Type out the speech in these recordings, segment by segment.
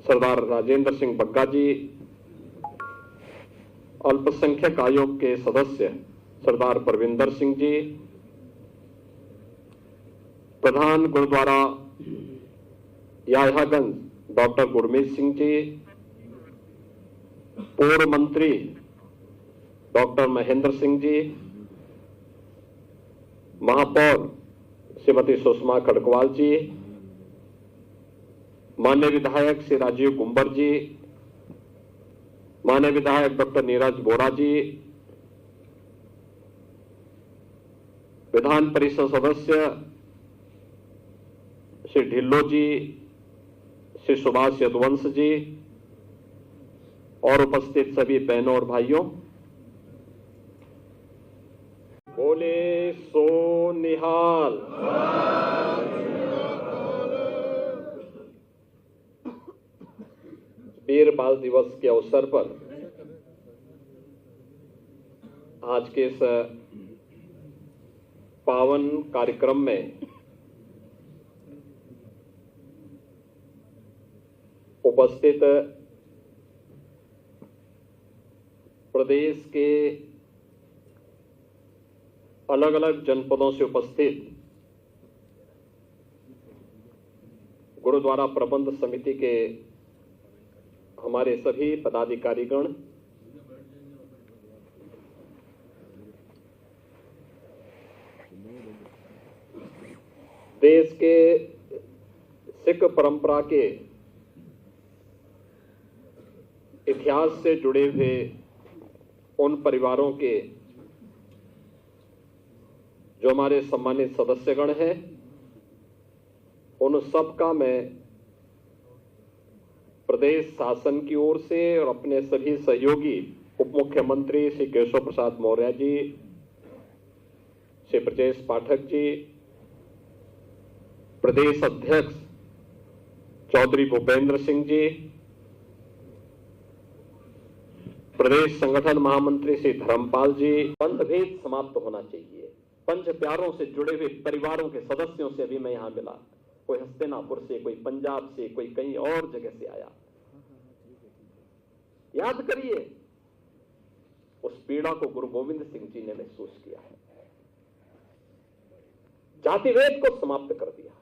सरदार राजेंद्र सिंह बग्गा जी, अल्पसंख्यक आयोग के सदस्य सरदार परविंदर सिंह जी, प्रधान गुरुद्वारा याह्यागंज डॉक्टर गुरमीत सिंह जी, पूर्व मंत्री डॉक्टर महेंद्र सिंह जी, महापौर श्रीमती सुषमा खड़गवाल जी, माननीय विधायक श्री राजीव कुंबर जी, माननीय विधायक डॉक्टर नीरज बोरा जी, विधान परिषद सदस्य श्री ढिल्लो जी, श्री सुभाष यदुवंश जी और उपस्थित सभी बहनों और भाइयों, बोले सो निहाल। वीर बाल दिवस के अवसर पर आज के इस पावन कार्यक्रम में उपस्थित प्रदेश के अलग अलग जनपदों से उपस्थित गुरुद्वारा प्रबंध समिति के हमारे सभी पदाधिकारीगण, देश के सिख परंपरा के इतिहास से जुड़े हुए उन परिवारों के जो हमारे सम्मानित सदस्यगण हैं, उन सब का मैं प्रदेश शासन की ओर से और अपने सभी सहयोगी उप मुख्यमंत्री श्री केशव प्रसाद मौर्य जी, श्री ब्रजेश पाठक जी, प्रदेश अध्यक्ष चौधरी भूपेंद्र सिंह जी, प्रदेश संगठन महामंत्री श्री धर्मपाल जी, पंथ भेद समाप्त होना चाहिए। पंच प्यारों से जुड़े हुए परिवारों के सदस्यों से अभी मैं यहां मिला, कोई हस्तिनापुर से, कोई पंजाब से, कोई कहीं और जगह से आया। याद करिए उस पीड़ा को गुरु गोविंद सिंह जी ने महसूस किया है। जातिभेद को समाप्त कर दिया।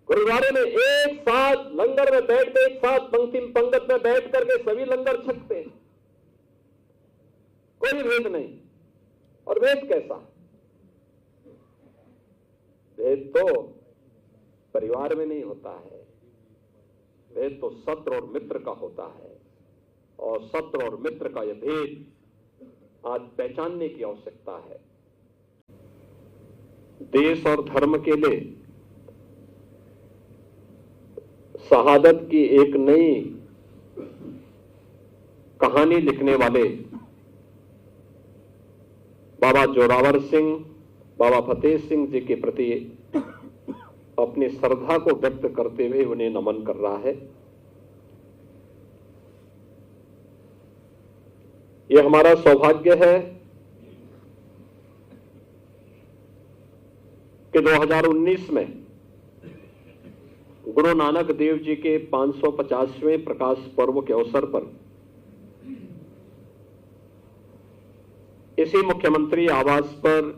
गुरुद्वारे में एक साथ लंगर में बैठते, एक साथ पंक्ति पंगत में बैठ करके सभी लंगर छकते, कोई भेद नहीं। और भेद कैसा? भेद तो परिवार में नहीं होता है, भेद तो सत्र और मित्र का होता है। और सत्र और मित्र का यह भेद आज पहचानने की आवश्यकता है। देश और धर्म के लिए शहादत की एक नई कहानी लिखने वाले बाबा जोरावर सिंह, बाबा फतेह सिंह जी के प्रति अपनी श्रद्धा को व्यक्त करते हुए उन्हें नमन कर रहा है। यह हमारा सौभाग्य है कि 2019 में गुरु नानक देव जी के 550वें प्रकाश पर्व के अवसर पर इसी मुख्यमंत्री आवास पर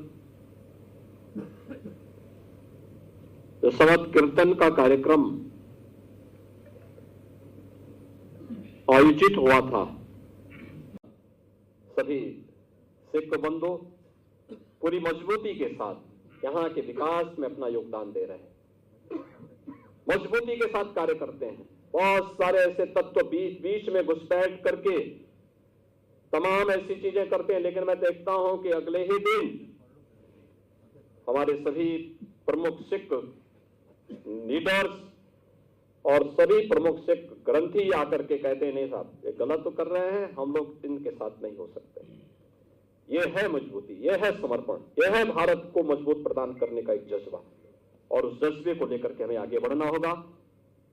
जो समत कीर्तन का कार्यक्रम आयोजित हुआ था, सभी सिख बंधु पूरी मजबूती के साथ यहां के विकास में अपना योगदान दे रहे हैं, मजबूती के साथ कार्य करते हैं। बहुत सारे ऐसे तत्व बीच में घुसपैठ करके तमाम ऐसी चीजें करते हैं, लेकिन मैं देखता हूं कि अगले ही दिन हमारे सभी प्रमुख सिख लीडर्स और सभी प्रमुख सिख ग्रंथी आकर के कहते हैं, नहीं साहब ये गलत तो कर रहे हैं, हम लोग इनके साथ नहीं हो सकते। ये है मजबूती, ये है समर्पण, ये है भारत को मजबूत प्रदान करने का एक जज्बा, और उस जज्बे को लेकर के हमें आगे बढ़ना होगा।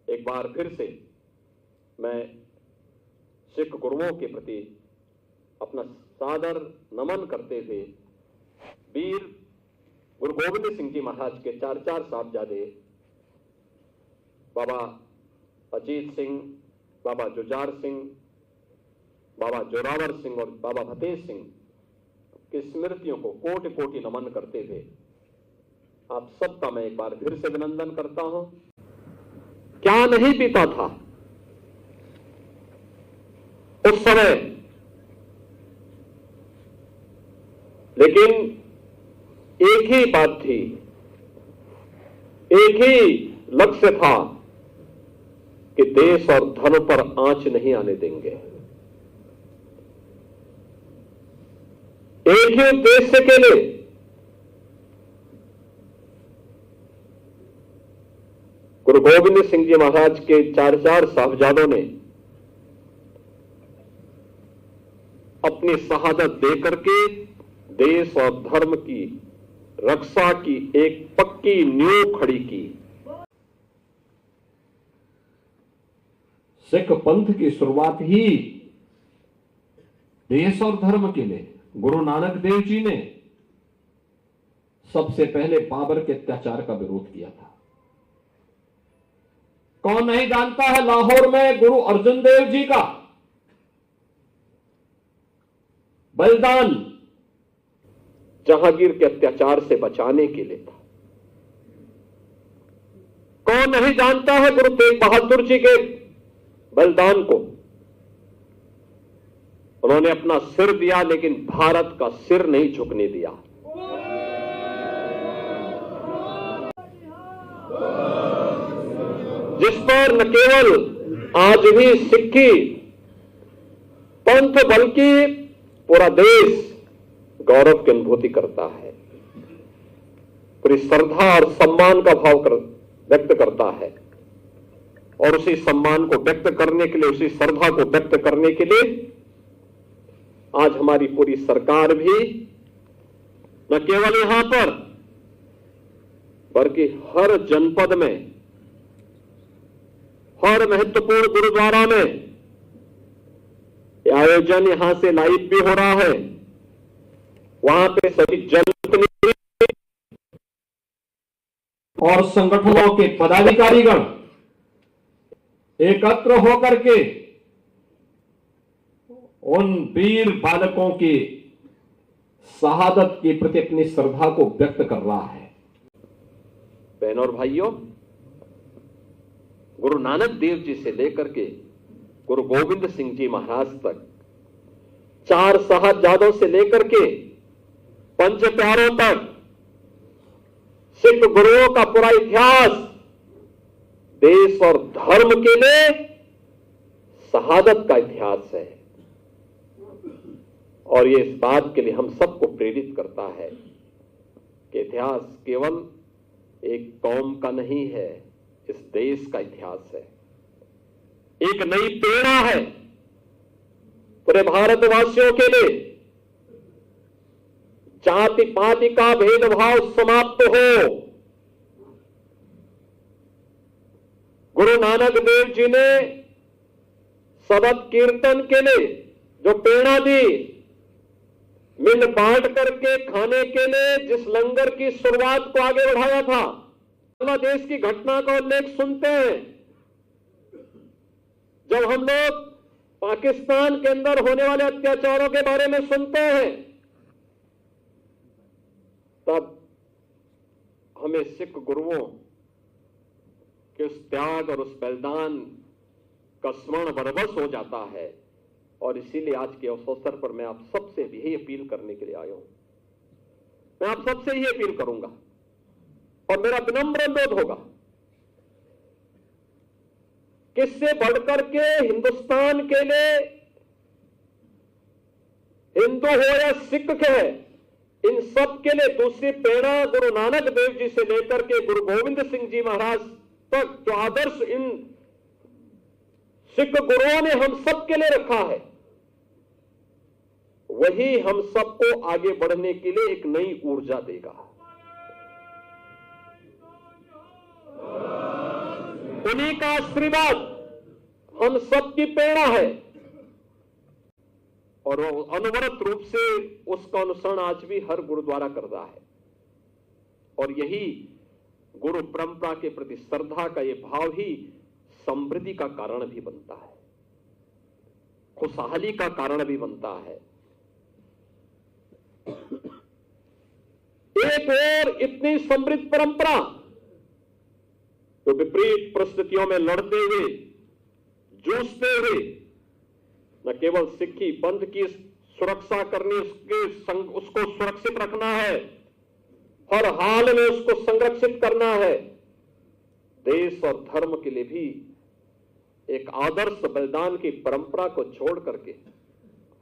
एक बार फिर से मैं सिख गुरुओं के प्रति अपना सादर नमन करते हुए वीर गुरु गोविंद सिंह जी महाराज के 4 साहबजादे बाबा अजीत सिंह, बाबा जुझार सिंह, बाबा जोरावर सिंह और बाबा फतेह सिंह की स्मृतियों को कोटि कोटि नमन करते थे। आप सबका मैं एक बार फिर से अभिनंदन करता हूं। क्या नहीं पीता था उस समय, लेकिन एक ही बात थी, एक ही लक्ष्य था कि देश और धर्म पर आंच नहीं आने देंगे। एक ही उद्देश्य के लिए गुरु गोविंद सिंह जी महाराज के 4 साहबजादों ने अपनी शहादत देकर के देश और धर्म की रक्षा की एक पक्की नींव खड़ी की। सिख पंथ की शुरुआत ही देश और धर्म के लिए गुरु नानक देव जी ने सबसे पहले बाबर के अत्याचार का विरोध किया था। कौन नहीं जानता है लाहौर में गुरु अर्जुन देव जी का बलिदान जहांगीर के अत्याचार से बचाने के लिए था। कौन नहीं जानता है गुरु तेग बहादुर जी के बलिदान को। उन्होंने अपना सिर दिया लेकिन भारत का सिर नहीं झुकने दिया। जिस पर न केवल आज भी सिक्खी पंथ बल्कि पूरा देश गौरव की अनुभूति करता है, पूरी श्रद्धा और सम्मान का भाव व्यक्त करता है। और उसी सम्मान को व्यक्त करने के लिए, उसी श्रद्धा को व्यक्त करने के लिए आज हमारी पूरी सरकार भी न केवल यहां पर बल्कि हर जनपद में, हर महत्वपूर्ण गुरुद्वारा में यह आयोजन यहां से लाइव भी हो रहा है। वहां पे सभी जनप्रतिनिधि और संगठनों के पदाधिकारीगण एकत्र होकर के उन वीर बालकों की शहादत के प्रति अपनी श्रद्धा को व्यक्त कर रहा है। बहनों और भाइयों, गुरु नानक देव जी से लेकर के गुरु गोविंद सिंह जी महाराज तक, 4 साहबजादों से लेकर के पंच प्यारों तक सिख गुरुओं का पूरा इतिहास देश और धर्म के लिए शहादत का इतिहास है। और ये इस बात के लिए हम सबको प्रेरित करता है कि इतिहास केवल एक कौम का नहीं है, इस देश का इतिहास है। एक नई प्रेरणा है पूरे भारतवासियों के लिए। जाति पाति का भेदभाव समाप्त हो। गुरु नानक देव जी ने शबद कीर्तन के लिए जो प्रेरणा दी, मिल बांट करके खाने के लिए जिस लंगर की शुरुआत को आगे बढ़ाया था, बांग्लादेश की घटना का उल्लेख सुनते हैं। जब हम लोग पाकिस्तान के अंदर होने वाले अत्याचारों के बारे में सुनते हैं, तब हमें सिख गुरुओं के उस त्याग और उस बलिदान का स्मरण बरबस हो जाता है। और इसीलिए आज के उस अवसर पर मैं आप सबसे भी यही अपील करने के लिए आया हूं। मैं आप सबसे यही अपील करूंगा और मेरा विनम्र अनुरोध होगा, किससे बढ़कर के हिंदुस्तान के लिए, हिंदू हो या सिख है, इन सब के लिए दूसरी प्रेरणा गुरु नानक देव जी से लेकर के गुरु गोविंद सिंह जी महाराज तक जो आदर्श इन सिख गुरुओं ने हम सब के लिए रखा है, वही हम सबको आगे बढ़ने के लिए एक नई ऊर्जा देगा। उन्हीं का आशीर्वाद हम सबकी प्रेरणा है और अनवरत रूप से उसका अनुसरण आज भी हर गुरुद्वारा कर रहा है। और यही गुरु परंपरा के प्रति श्रद्धा का ये भाव ही समृद्धि का कारण भी बनता है, खुशहाली का कारण भी बनता है। एक और इतनी समृद्ध परंपरा तो विपरीत परिस्थितियों में लड़ते हुए, जूझते हुए न केवल सिक्खी पंथ की सुरक्षा करनी, उसको सुरक्षित रखना है, हर हाल में उसको संरक्षित करना है, देश और धर्म के लिए भी एक आदर्श बलिदान की परंपरा को छोड़ करके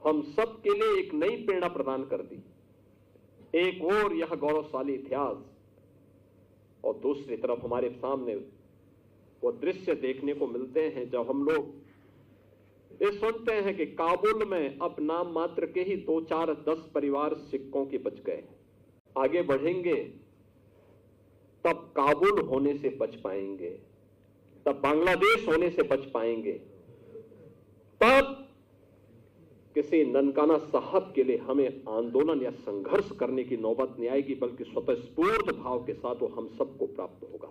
हम सब के लिए एक नई प्रेरणा प्रदान कर दी। एक और यह गौरवशाली इतिहास और दूसरी तरफ हमारे सामने वो दृश्य देखने को मिलते हैं जब हम लोग ये सुनते हैं कि काबुल में अब नाम मात्र के ही 2, 4, 10 परिवार सिखों के बच गए। आगे बढ़ेंगे तब काबुल होने से बच पाएंगे, तब बांग्लादेश होने से बच पाएंगे, तब किसी ननकाना साहब के लिए हमें आंदोलन या संघर्ष करने की नौबत नहीं आएगी, बल्कि स्वतःस्फूर्त भाव के साथ वो हम सबको प्राप्त होगा।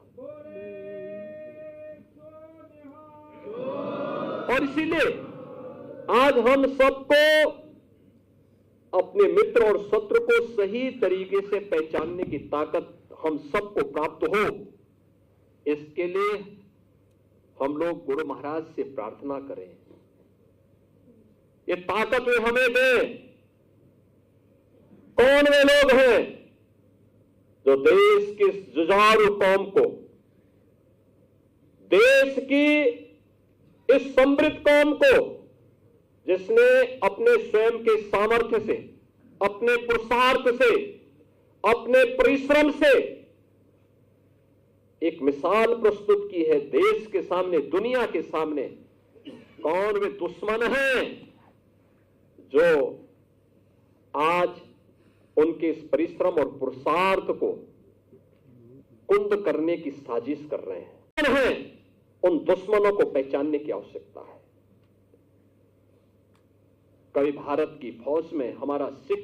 और इसीलिए आज हम सबको अपने मित्र और शत्रु को सही तरीके से पहचानने की ताकत हम सबको प्राप्त हो, इसके लिए हम लोग गुरु महाराज से प्रार्थना करें, ये ताकत वे हमें दें। कौन वे लोग हैं जो देश की जुझारू कौम को, देश की इस समृद्ध कौम को, जिसने अपने स्वयं के सामर्थ्य से, अपने पुरुषार्थ से, अपने परिश्रम से एक मिसाल प्रस्तुत की है देश के सामने, दुनिया के सामने, कौन वे दुश्मन हैं जो आज उनके इस परिश्रम और पुरुषार्थ को कुंद करने की साजिश कर रहे हैं। उन दुश्मनों को पहचानने की आवश्यकता है। कभी भारत की फौज में हमारा सिख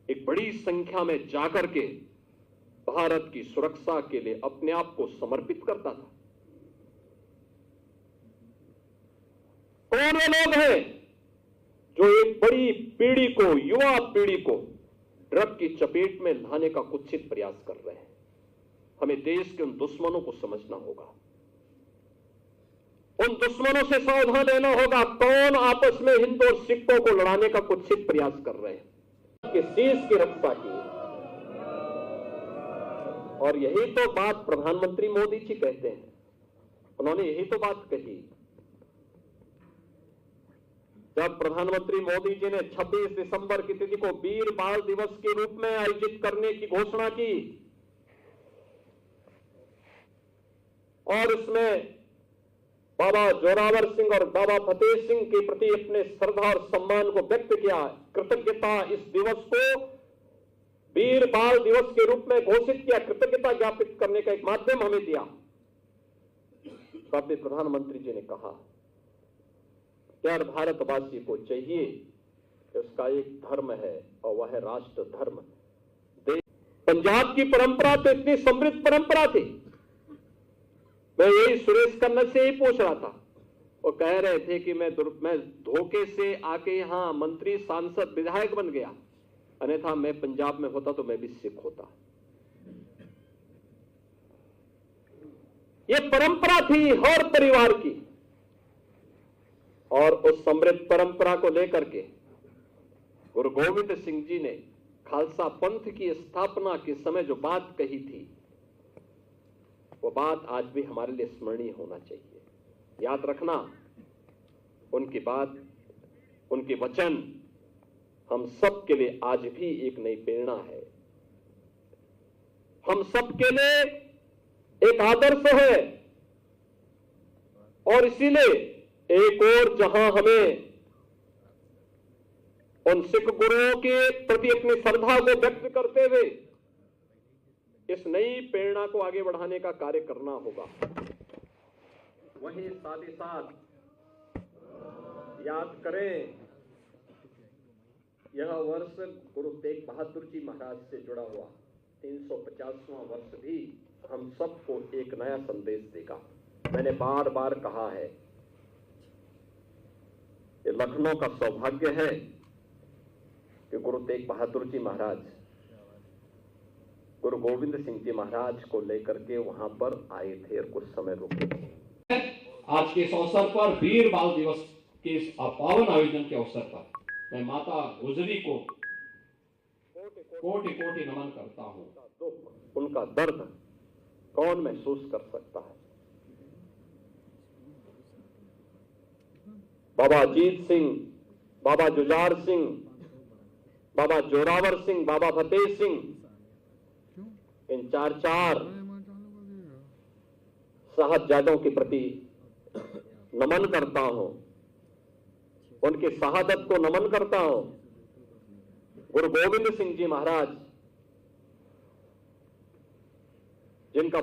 एक बड़ी संख्या में जाकर के भारत की सुरक्षा के लिए अपने आप को समर्पित करता था। कौन वे लोग हैं जो एक बड़ी पीढ़ी को, युवा पीढ़ी को ड्रग की चपेट में लाने का कुत्सित प्रयास कर रहे हैं? हमें देश के उन दुश्मनों को समझना होगा, उन दुश्मनों से सावधान रहना होगा। कौन आपस में हिंदू और सिखों को लड़ाने का कुत्सित प्रयास कर रहे हैं कि शीश की रक्षा की। और यही तो बात प्रधानमंत्री मोदी जी कहते हैं, उन्होंने यही तो बात कही जब प्रधानमंत्री मोदी जी ने 26 दिसंबर की तिथि को वीर बाल दिवस के रूप में आयोजित करने की घोषणा की और इसमें बाबा जोरावर सिंह और बाबा फतेह सिंह के प्रति अपने श्रद्धा और सम्मान को व्यक्त किया। कृतज्ञता इस दिवस को वीर बाल दिवस के रूप में घोषित किया, कृतज्ञता ज्ञापित करने का एक माध्यम हमें दिया। तब प्रधानमंत्री जी ने कहा कि हर भारतवासी को चाहिए कि उसका एक धर्म है और वह है राष्ट्र धर्म। पंजाब की परंपरा तो इतनी समृद्ध परंपरा थी। मैं यही सुरेश खन्ना से ही पूछ रहा था, वो कह रहे थे कि मैं धोखे से आके यहां मंत्री, सांसद, विधायक बन गया, अन्यथा मैं पंजाब में होता तो मैं भी सिख होता। ये परंपरा थी हर परिवार की, और उस समृद्ध परंपरा को लेकर के गुरु गोविंद सिंह जी ने खालसा पंथ की स्थापना के समय जो बात कही थी, वो बात आज भी हमारे लिए स्मरणीय होना चाहिए। याद रखना, उनकी बात, उनके वचन हम सब के लिए आज भी एक नई प्रेरणा है, हम सब के लिए एक आदर्श है। और इसीलिए एक और जहां हमें उन सिख गुरुओं के प्रति अपनी श्रद्धा को व्यक्त करते हुए इस नई प्रेरणा को आगे बढ़ाने का कार्य करना होगा, वहीं साथ ही साथ याद करें यह वर्ष गुरु तेग बहादुर जी महाराज से जुड़ा हुआ 350वां वर्ष भी हम सबको एक नया संदेश देगा। मैंने बार बार कहा है, ये लखनऊ का सौभाग्य है कि गुरु तेग बहादुर जी महाराज गुरु गोविंद सिंह जी महाराज को लेकर के वहां पर आए थे और कुछ समय रुके थे। आज के इस अवसर पर वीर बाल दिवस के इस पावन आयोजन के अवसर पर मैं माता गुजरी को कोटि कोटि नमन करता हूं। दुख, उनका दर्द कौन महसूस कर सकता है। बाबा अजीत सिंह, बाबा जुझार सिंह, बाबा जोरावर सिंह, बाबा फतेह सिंह, इन चार साहबजादों के प्रति नमन करता हूं, उनकी शहादत को नमन करता हूं। गुरु गोविंद सिंह जी महाराज जिनका